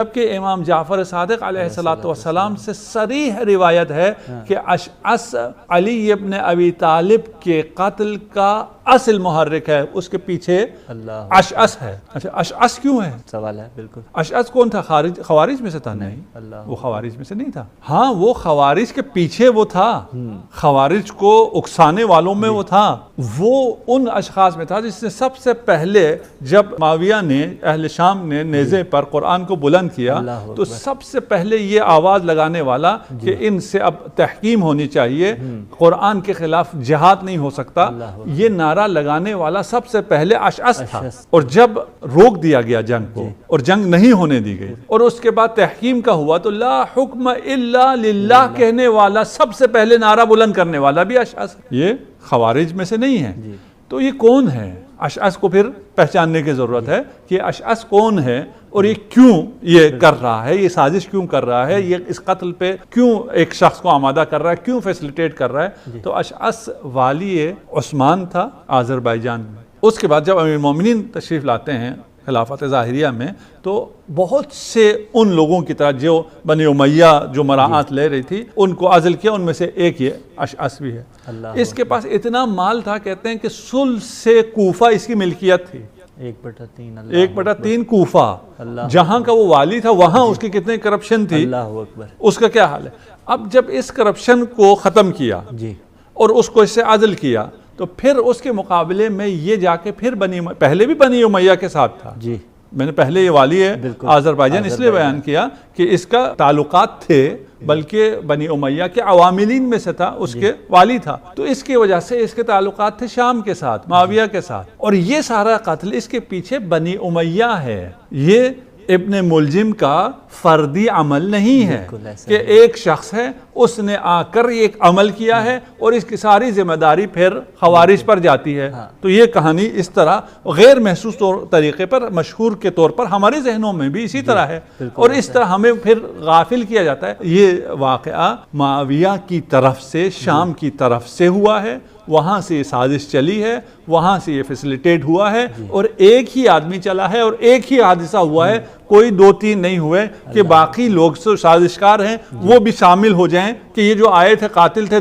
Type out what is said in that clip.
जबकि इमाम जाफर सादिक अलैहिस्सलातु वस्सलाम से सरीह रिवायत है कि अशअस अली इब्न अबी तालिब के कत्ल का असल मुहर्रिक है, उसके पीछे अशअस है। अच्छा, अशअस क्यों है? सवाल है। बिल्कुल, अशअस कौन था? खवारिज में से था? नहीं, वो खवारिज में से नहीं था। हाँ, वो खवारिज के पीछे वो था, खवारिज को उकसाने वालों में वो था। वो उन अशखास में था जिसने सबसे पहले, जब माविया ने अहले शाम ने नेज़े पर कुरान को बुलंद किया, तो सबसे पहले ये आवाज लगाने वाला कि इनसे अब तहकीम होनी चाहिए, कुरान के खिलाफ जिहाद नहीं हो सकता, ये नारा लगाने वाला सबसे पहले अशअस था। और जब रोक दिया गया जंग को और जंग नहीं होने दी गई और उसके बाद तहकीम का हुआ, तो ला हुक्म इल्ला लिल्लाह कहने वाला, सबसे पहले नारा बुलंद करने वाला भी अशअस। ये खवारिज में से नहीं है। तो ये कौन है? अशअस को फिर पहचानने की जरूरत है कि अशअस कौन है और ये क्यों ये कर रहा है, ये साजिश क्यों कर रहा है, ये इस कत्ल पे क्यों एक शख्स को आमादा कर रहा है, क्यों फैसिलिटेट कर रहा है। तो अशअस वाली उस्मान था आज़रबाईजान में। उसके बाद जब अमीर मोमिनीन तशरीफ़ लाते हैं खिलाफत ज़ाहिरिया में, तो बहुत से उन लोगों की तरह जो बनी उमैया जो मराआत ले रही थी, उनको अज़ल किया। उनमें से एक ये अशअस भी है। इसके पास इतना माल था, कहते हैं कि सुल से कूफा इसकी मिल्कियत थी। 1/3 कूफा, जहां का वो वाली था, वहां उसकी कितनी करप्शन थी, उसका क्या हाल है। अब जब इस करप्शन को ख़त्म किया और उसको इससे अज़ल किया, तो फिर उसके मुकाबले में ये जाके फिर पहले भी बनी उमैया के साथ था। मैंने पहले ये वाली है आज़रबाईजान इसलिए बयान किया कि इसका ताल्लुकात थे, बल्कि बनी उमैया के अवामिलीन में से था, उसके वाली था। तो इसकी वजह से इसके ताल्लुकात थे शाम के साथ, माविया के साथ। और ये सारा कत्ल इसके पीछे बनी उमैया है। ये इब्ने मुलजिम का फर्दी अमल नहीं है कि एक शख्स है, उसने आकर एक अमल किया है और इसकी सारी जिम्मेदारी फिर खवारिज पर जाती है। तो ये कहानी इस तरह गैर महसूस तरीके पर, मशहूर के तौर पर हमारे जहनों में भी इसी तरह है और इस तरह हमें फिर गाफिल किया जाता है। ये वाक़या माविया की तरफ से, शाम की तरफ से हुआ है, वहाँ से ये साजिश चली है, वहाँ से ये फैसिलिटेट हुआ है और एक ही आदमी चला है और एक ही हादसा हुआ है, कोई 2-3 नहीं हुए कि बाकी लोग साजिशकार हैं वो भी शामिल हो जाएं कि ये जो आए थे कातिल थे।